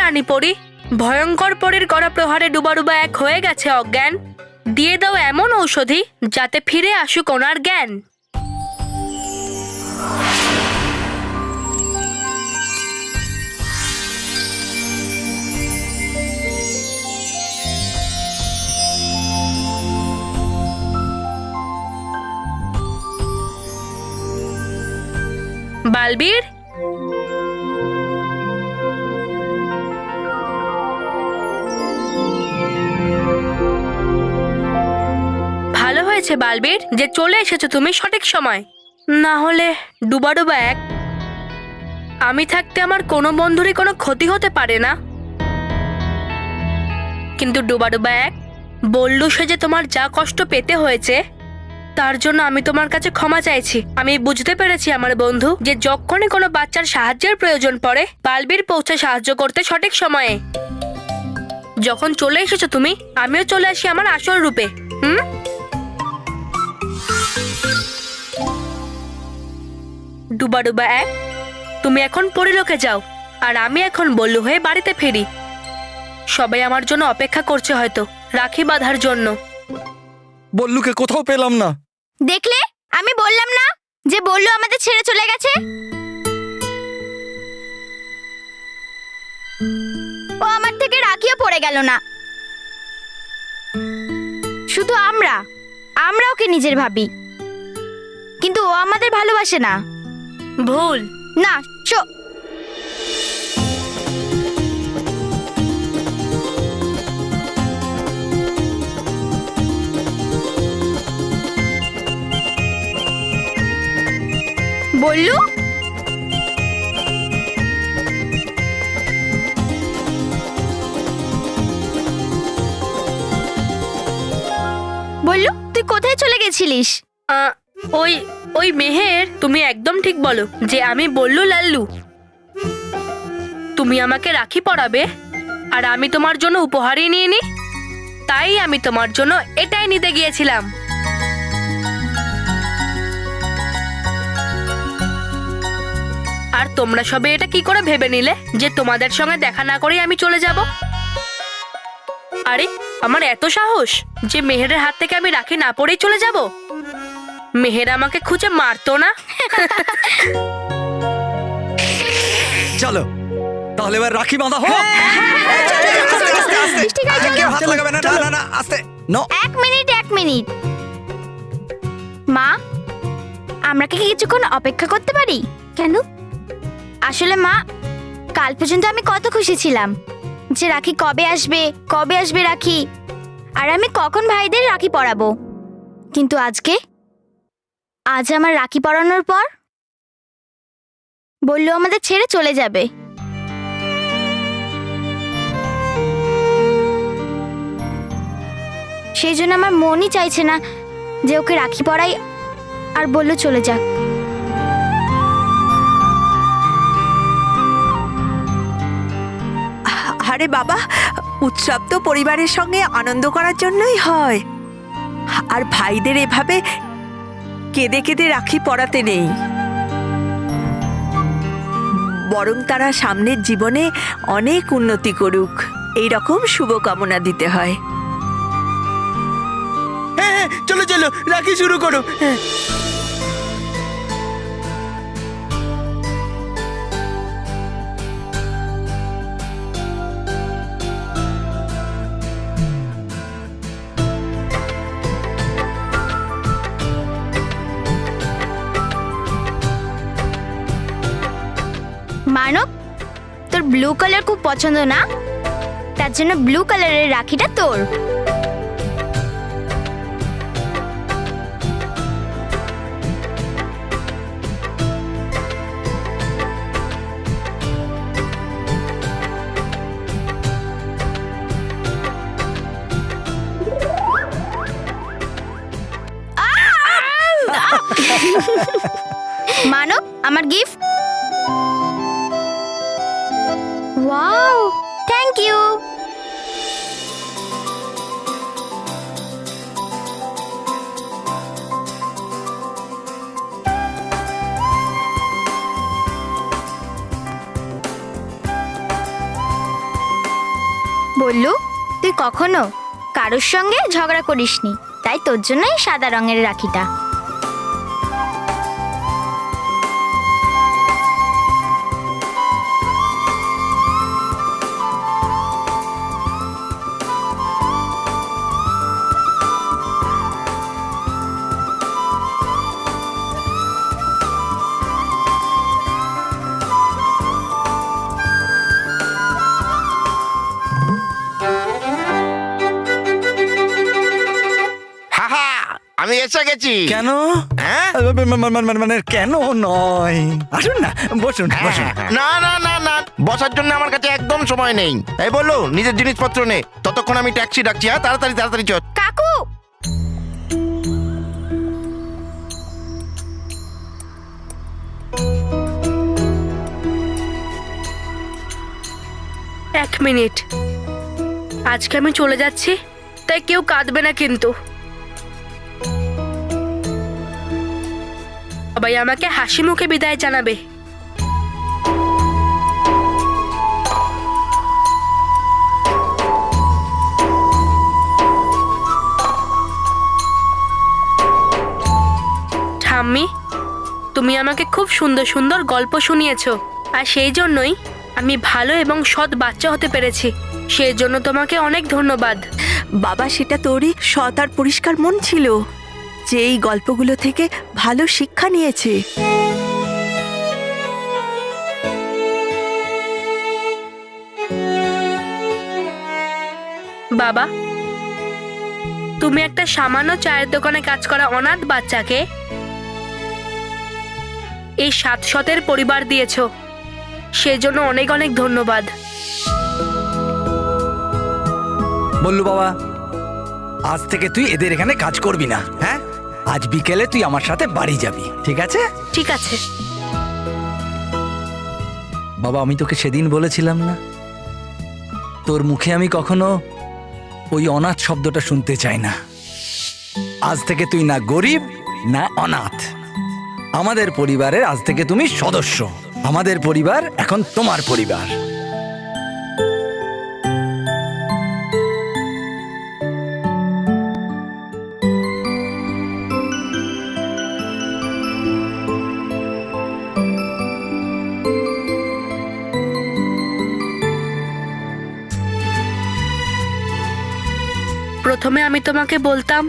রানী পরী, ভয়ঙ্কর পরীর কড়া প্রহারে ডুবাডুবা এক হয়ে গেছে অজ্ঞান। দিয়ে দাও এমন ঔষধি যাতে ফিরে আসুক ওনার জ্ঞান। বালবীর, ভালো হয়েছে বালবীর যে চলে এসেছো তুমি সঠিক সময়। না হলে ডুবাডুবা এক, আমি থাকতে আমার কোনো বন্ধুরই কোনো ক্ষতি হতে পারে না, কিন্তু ডুবাডুবা এক, বললু সে যে তোমার যা কষ্ট পেতে হয়েছে তার জন্য আমি তোমার কাছে ক্ষমা চাইছি। আমি বুঝতে পেরেছি আমার বন্ধু যে যখনই কোনো বাচ্চার সাহায্যের প্রয়োজন পড়ে বালবীর পৌঁছে সাহায্য করতে সঠিক সময়ে। যখন চলে এসেছো তুমি, আমিও চলে আসি আমার আসল রূপে। ডুবাডুবা এক, তুমি এখন পরিলোকে যাও আর আমি এখন বললু হয়ে বাড়িতে ফিরি। সবাই আমার জন্য অপেক্ষা করছে হয়তো রাখি বাঁধার জন্য। বল্লুকে কোথাও পেলাম না। দেখলে, আমি বললাম না যে বললু আমাদের ছেড়ে চলে গেছে। ও আমার থেকে রাখিও পড়ে গেল না। শুধু আমরা ওকে নিজের ভাবি, কিন্তু ও আমাদের ভালোবাসে না। ভুল না, বললু, বললু তুই কোথায় চলে গেছিলিস? ওই ওই মেহের, তুমি একদম ঠিক বলো যে আমি বললু লাল্লু। তুমি আমাকে রাখি পরাবে আর আমি তোমার জন্য উপহারই নিয়ে নি, তাই আমি তোমার জন্য এটাই নিতে গিয়েছিলাম। আর তোমরা সবে এটা কি করে ভেবে নিলে যে তোমাদের সঙ্গে দেখা না করেই আমি চলে যাব? আরে আমার এত সাহস যে মেহেরের হাত থেকে আমি রাখি না পরেই চলে যাব? মেহের আমাকে খুঁজে মারতো না। চলো তাহলে এবার রাখি বাঁধা হোক। এক মিনিট, মা, আমরা কি কিছুক্ষণ অপেক্ষা করতে পারি? কেন? আসলে মা, কাল পর্যন্ত আমি কত খুশি ছিলাম যে রাখি কবে আসবে রাখি, আর আমি কখন ভাইদের রাখি পরাবো। কিন্তু আজ আমার রাখি পরানোর পর বললো আমাদের ছেড়ে চলে যাবে। সেই জন্য আমার মনই চাইছে না যে ওকে রাখি পরাই আর বললো চলে যাক। আরে বাবা, উৎসব তো পরিবারের সঙ্গে আনন্দ করার জন্যই হয়, আর ভাইদের এভাবে কেঁদে কেঁদে রাখি পরাতে নেই। বরং তারা সামনের জীবনে অনেক উন্নতি করুক, এই রকম শুভকামনা দিতে হয়। হ্যাঁ, চলো চলো রাখি শুরু করো। মানব, তোর ব্লু কালার খুব পছন্দ না? তার জন্য ব্লু কালারের রাখিটা তোর। মানব, আমার গিফট। Wow, thank you. বললু, তুই কখনো কারোর সঙ্গে ঝগড়া করিসনি, তাই তোর জন্য এই সাদা রঙের রাখিটা। হাহা, আমি এসে গেছি। কেন? হ্যাঁ? মানে কেন নয়? আসুন না, বসুন বসুন। না না না না, বসার জন্য আমার কাছে একদম সময় নেই। এই বললো নিজের জিনিসপত্র নে, ততক্ষণ আমি ট্যাক্সি ডাকছি। হ্যাঁ, তাড়াতাড়ি তাড়াতাড়ি চল। কাকু, এক মিনিট, আজকে আমি চলে যাচ্ছি, তাই কেউ কাঁদবে না কিন্তু। সবাই আমাকে হাসি মুখে বিদায় জানাবে। ঠাম্মি, তুমি আমাকে খুব সুন্দর সুন্দর গল্প শুনিয়েছো, আর সেই জন্যই আমি ভালো এবং সৎ বাচ্চা হতে পেরেছি। সেই জন্য তোমাকে অনেক ধন্যবাদ। বাবা, সেটা তোরই সৎ আর পরিষ্কার মন ছিল, যে এই গল্পগুলো থেকে ভালো শিক্ষা নিয়েছে। বাবা, তুমি একটা সামান্য চায়ের দোকানে কাজ করা অনাথ বাচ্চাকে এই সাত পরিবার দিয়েছো, সেজন্য অনেক অনেক ধন্যবাদ। বললু বাবা, আজ থেকে তুই এদের এখানে কাজ করবি না। হ্যাঁ, আজ বিকেলে তুই আমার সাথে বাড়ি যাবি, ঠিক আছে? ঠিক আছে। বাবা, আমি তোকে সেদিন বলেছিলাম না, তোর মুখে আমি কখনো ওই অনাথ শব্দটা শুনতে চাই না। আজ থেকে তুই না গরিব না অনাথ, আমাদের পরিবারের আজ থেকে তুমি সদস্য। আমাদের পরিবার এখন তোমার পরিবার। প্রথমে আমি তোমাকে বলতাম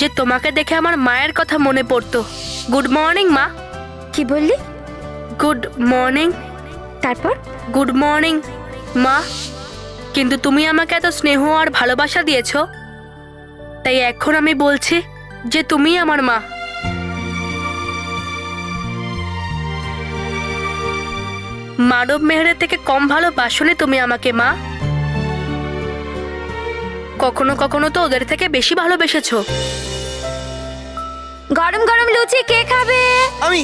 যে তোমাকে দেখে আমার মায়ের কথা মনে পড়তো। গুড মর্নিং মা। কি বললি? Good morning. তারপর? গুড মর্নিং মা। কিন্তু তুমি আমাকে এত স্নেহ আর ভালোবাসা দিয়েছো, তাই এখন আমি বলছি যে তুমি আমার মা। মানব মেহেরের থেকে কম ভালোবাসোনি তুমি আমাকে মা। কখনো কখনো তো ওদের থেকে বেশি ভালোবেসেছো। গরম গরম লুচি কে খাবে? আমি।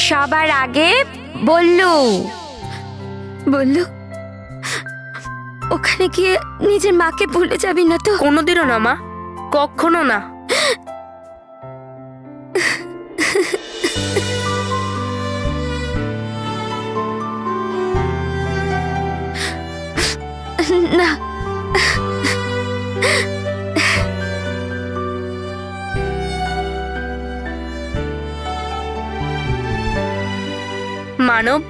সবার আগে বললু। বললু, ওখানে গিয়ে নিজের মাকে ভুলে যাবি না তো? কোনোদিনও না মা, কখনো না। না। মানব,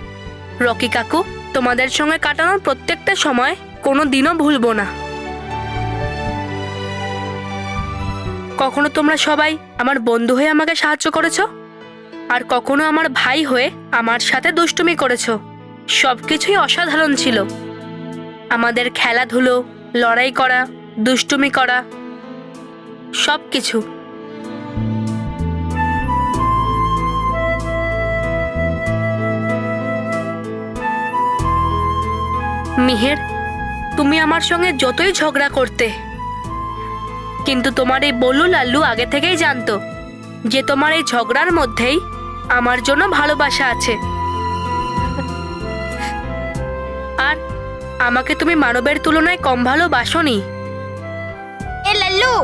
রকি কাকু, তোমাদের সঙ্গে কাটানোর প্রত্যেকটা সময় কোনো দিনও ভুলবো না। কখনো তোমরা সবাই আমার বন্ধু হয়ে আমাকে সাহায্য করেছো, আর কখনো আমার ভাই হয়ে আমার সাথে দুষ্টুমি করেছো। সবকিছুই অসাধারণ ছিল। আমাদের খেলাধুলো, লড়াই করা, দুষ্টুমি করা, সবকিছু। মিহের, তুমি আমার সঙ্গে যতই ঝগড়া করতে, কিন্তু তোমার এই বল্লু লাল্লু আগে থেকেই জানতো যে তোমার এই ঝগড়ার মধ্যেই আমার জন্য ভালোবাসা আছে। আর আমাকে তুমি মানবের তুলনায় কম ভালোবাসোনি। এ লাল্লু,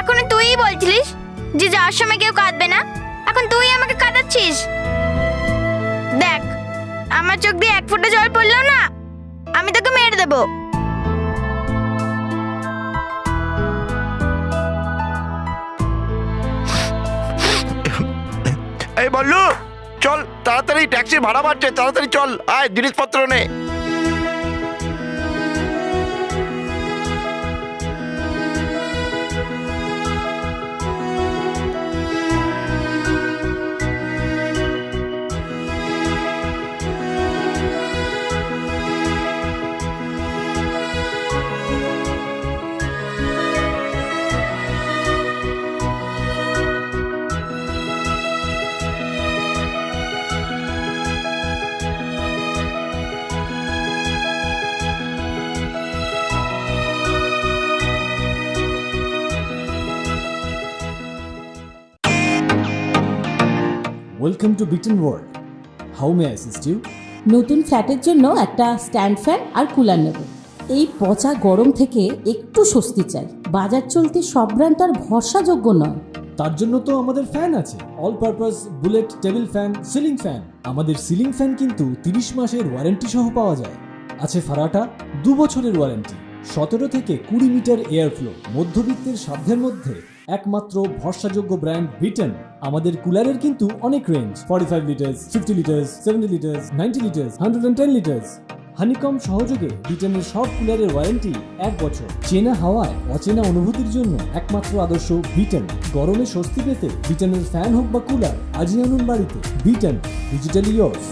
এখন তুইই বলছিলিস যে যাওয়ার সময় কেউ কাঁদবে না, এখন তুই আমাকে কাঁদাচ্ছিস। দেখ, আমার চোখ দিয়ে এক ফোঁটা জল পড়লো না, করব। এই বললু, চল তাড়াতাড়ি, ট্যাক্সি ভাড়া বাড়ছে, তাড়াতাড়ি চল, আয় জিনিসপত্র নে। Welcome to Beaten World. How may I assist you? নতুন ফ্ল্যাটের জন্য একটা স্ট্যান্ড ফ্যান আর কুলার নেব। এই পচা গরম থেকে একটু স্বস্তি চাই। বাজার চলতে সব ব্র্যান্ড আর ভরসাযোগ্য নয়। তার জন্য তো আমাদের ফ্যান আছে, all purpose bullet table fan, ceiling fan. আমাদের সিলিং ফ্যান কিন্তু 30 মাসের ওয়ারেন্টি সহ পাওয়া যায়। আছে ফারাটা 2 বছরের ওয়ারেন্টি, 17 থেকে 20 মিটার এয়ার ফ্লো, মধ্যবিত্তের সাধ্যের মধ্যে একমাত্র ভরসাযোগ্য ব্র্যান্ড বিটেন। আমাদের কুলারের কিন্তু অনেক range, 45 litres, 50 litres, 70 litres, 90 litres, 110 litres. Honeycomb সহযোগে বিটেনের সব কুলারের ওয়ারেন্টি 1 বছর। চেনা হাওয়ায় অচেনা অনুভূতির জন্য একমাত্র আদর্শ বিটেন। গরমে স্বস্তি পেতে বিটেনের ফ্যান হোক বা কুলার, আজই আনুন বাড়িতে। Beaten, digitally yours.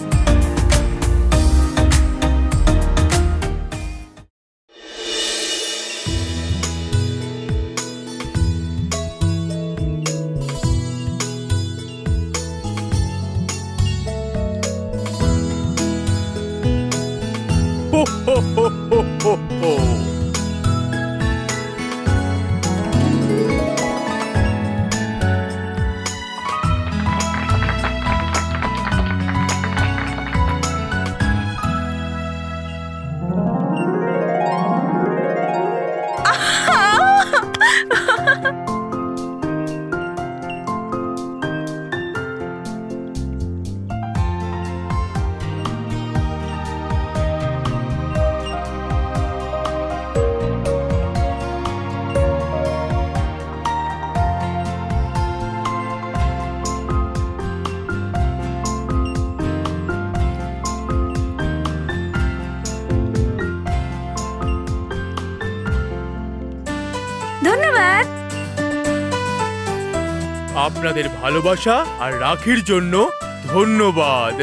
ধন্যবাদ। আপনাদের ভালোবাসা আর রাখির জন্য ধন্যবাদ।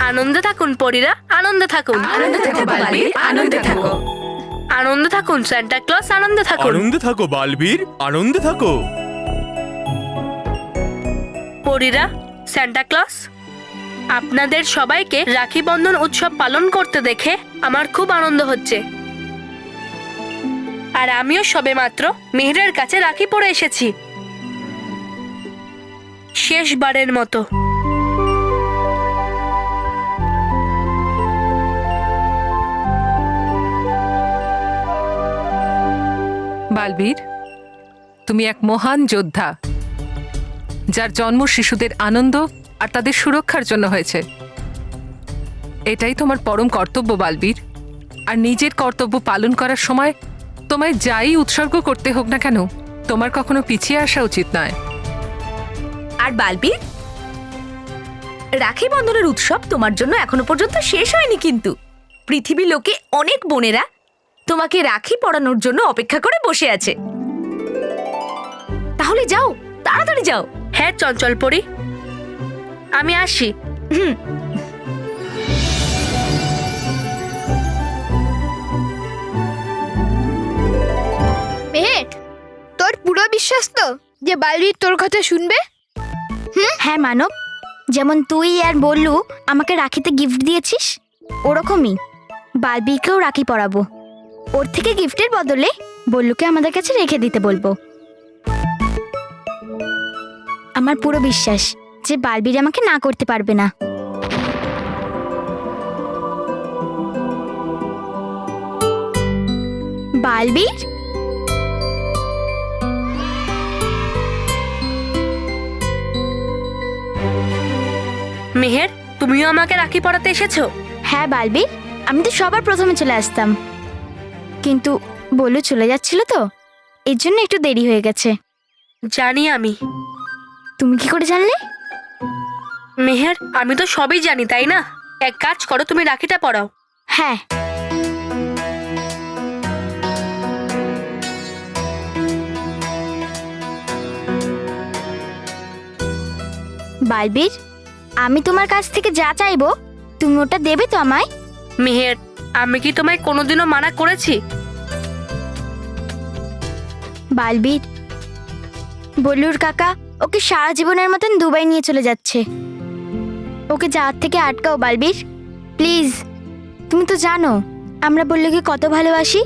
আনন্দে থাকুন পরীরা, আনন্দে থাকুন। আনন্দে থাকো বালবীর, আনন্দে থাকো। আনন্দে থাকুন সান্টা ক্লজ, আনন্দে থাকুন। আনন্দে থাকো বালবীর, আনন্দে থাকো। পরীরা, সান্টা ক্লজ, আপনাদের সবাইকে রাখি বন্ধন উৎসব পালন করতে দেখে আমার খুব আনন্দ হচ্ছে। আর আমিও সবেমাত্র মিহিরের কাছে রাখি পরে এসেছি, শেষবারের মতো। বালবীর, তুমি এক মহান যোদ্ধা, যার জন্ম শিশুদের আনন্দ আর তাদের সুরক্ষার জন্য হয়েছে। এটাই তোমার পরম কর্তব্য বালবীর। আর নিজের কর্তব্য পালন করার সময় তোমায় যাই উৎসর্গ করতে হোক না কেন, তোমার কখনো পিছিয়ে আসা উচিত নয়। আর বালবীর, রাখি বন্ধনের উৎসব তোমার জন্য এখনো পর্যন্ত শেষ হয়নি কিন্তু। পৃথিবীর লোকে অনেক বোনেরা তোমাকে রাখি পরানোর জন্য অপেক্ষা করে বসে আছে। তাহলে যাও, তাড়াতাড়ি যাও। হ্যাঁ চঞ্চল পরি, আমি আসি। মেহের, তোর পুরো বিশ্বাস তো যে বালবীর তোর কথা শুনবে? হ্যাঁ মানব, যেমন তুই আর বললু আমাকে রাখিতে গিফট দিয়েছিস, ওরকমই বালবীরকেও রাখি পরাবো। ওর থেকে গিফটের বদলে বল্লুকে আমাদের কাছে রেখে দিতে বলবো। আমার পুরো বিশ্বাস যে বালবীর আমাকে না করতে পারবে না। বালবীর, মেহের, তুমিও আমাকে রাখি পরাতে এসেছো? হ্যাঁ বালবীর, আমি তো সবার প্রথমে চলে আসতাম, কিন্তু বলু চলে যাচ্ছিল তো, এর জন্য একটু দেরি হয়ে গেছে। জানি আমি। তুমি কি করে জানলে? মেহের, আমি তো সবই জানি, তাই না? এক কাজ করো, তুমি রাখিটা পরাও। হ্যাঁ। বালবীর, আমি তোমার কাছ থেকে যা চাইবো তুমি ওটা দেবে তো আমায়? মেহের, আমি কি তোমায় কোনোদিনও মানা করেছি? বালবীর, বল্লুর কাকা ওকে সারা জীবনের মতন দুবাই নিয়ে চলে যাচ্ছে, ওকে যাওয়ার থেকে আটকাও বালবীর, প্লিজ। তুমি তো জানো আমরা বল্লুকে কত ভালোবাসি।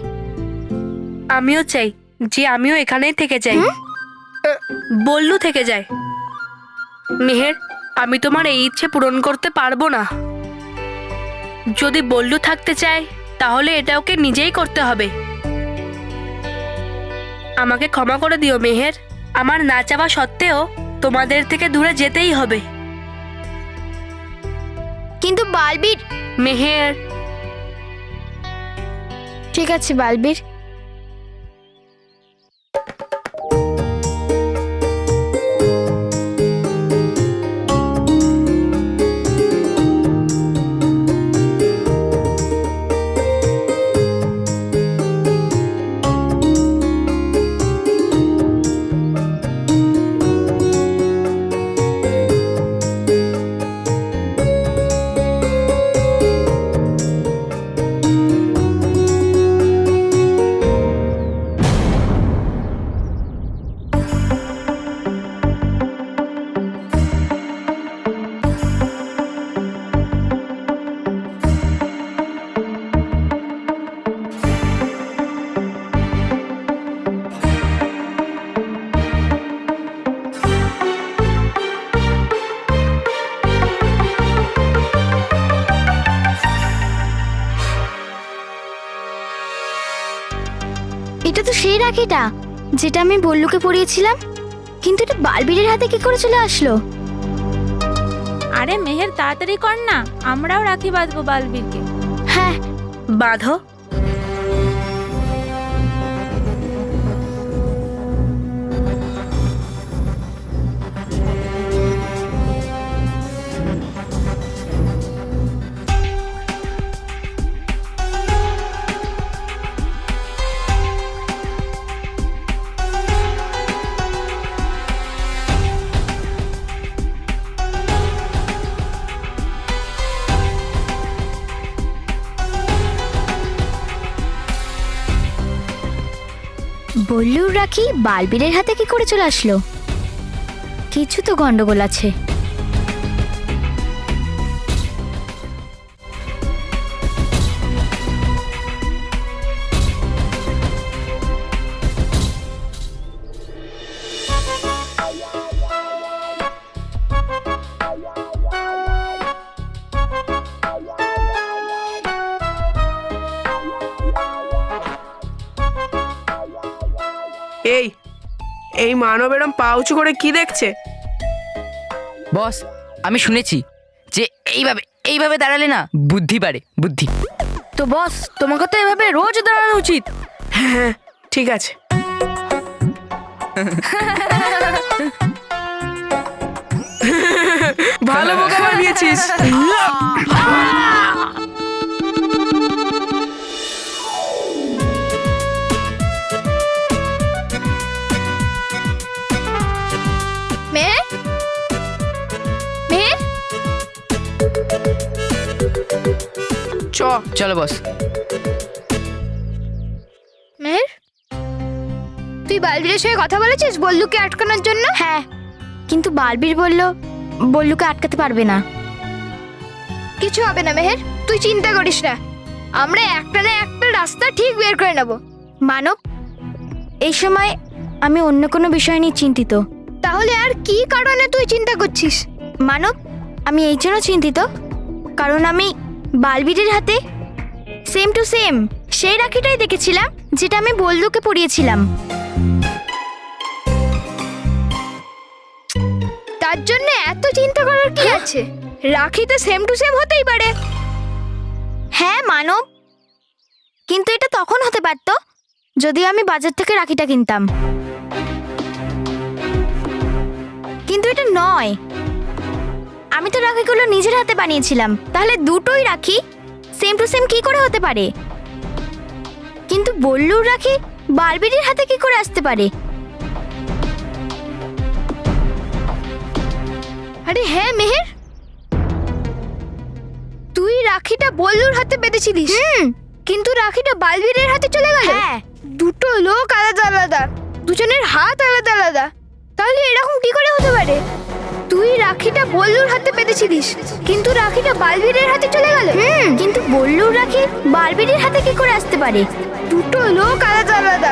আমিও চাই যে আমিও এখানেই থেকে যাই, বল্লু থেকে যায়। মেহের, আমি তোমার এই ইচ্ছে পূরণ করতে পারবো না। যদি বল্লু থাকতে চায় তাহলে এটা ওকে নিজেই করতে হবে। আমাকে ক্ষমা করে দিও মেহের, আমার না চাওয়া সত্ত্বেও তোমাদের থেকে দূরে যেতেই হবে। কিন্তু বালবীর। মেহের, ঠিক আছে বালবীর। এটা তো সেই রাখিটা যেটা আমি বল্লুকে পরিয়েছিলাম, কিন্তু এটা বালবীরের হাতে কি করে চলে আসলো? আরে মেহের, তাড়াতাড়ি কর না, আমরাও রাখি বাঁধবো বালবীরকে। হ্যাঁ বাঁধো। বল্লুর রাখি বালবীরের হাতে কি করে চলে আসলো? কিছু তো গন্ডগোল আছে। এই এই মানব এরম পা উঁচু করে কি দেখছে? বস, আমি শুনেছি যে এইভাবে এইভাবে দাঁড়ালে না বুদ্ধি বাড়ে, বুদ্ধি। তো বস, তোমাকে তো এভাবে রোজ দাঁড়ানো উচিত। হ্যাঁ, ঠিক আছে। ভালো বোকা বানিয়েছিস। মেহের, মেহের, চলো বস। মেহের, তুই বালবীরের সঙ্গে কথা বলেছিস বল্লুকে আটকানোর জন্য? হ্যাঁ, কিন্তু বালবীর বলল বল্লুকে আটকাতে পারবে না। কিছু হবে না মেহের, তুই চিন্তা করিস না, আমরা একটা না একটা রাস্তা ঠিক বের করে নেব। মানব, এই সময় আমি অন্য কোনো বিষয় নিয়ে চিন্তিত। তাহলে আর কি কারণে তুই চিন্তা করছিস? মানব, আমি এই জন্য চিন্তিত কারণ আমি বালবীরের হাতে সেম টু সেম সেই রাখিটাই দেখেছিলাম যেটা আমি বল্লুকে পরিয়েছিলাম। তার জন্য এত চিন্তা করার কি আছে? রাখিতে সেম টু সেম হতেই পারে। হ্যাঁ মানব, কিন্তু এটা তখন হতে পারত যদি আমি বাজার থেকে রাখিটা কিনতাম, কিন্তু এটা নয়। আমি তো রাখিগুলো নিজের হাতে বানিয়েছিলাম, তাহলে দুটোই রাখি সেম টু সেম কি করে হতে পারে? কিন্তু বল্লুর রাখি বালবিরির হাতে কি করে আসতে পারে? আরে হ্যাঁ মেহের, তুই রাখিটা বল্লুর হাতে বেঁধেছিলিস, কিন্তু রাখিটা বালবীরের হাতে চলে গেল। হ্যাঁ, দুটো লোক আলাদা আলাদা, দুজনের হাত আলাদা আলাদা, তাহলে এরকম কি করে হতে পারে? তুই রাখিটা বল্লুর হাতে বেঁধেছিলিস, কিন্তু রাখিটা বালবীরের হাতে চলে গেল। কিন্তু বল্লুর রাখি বালবীরের হাতে কি করে আসতে পারে? দুটো লোক আলাদা আলাদা,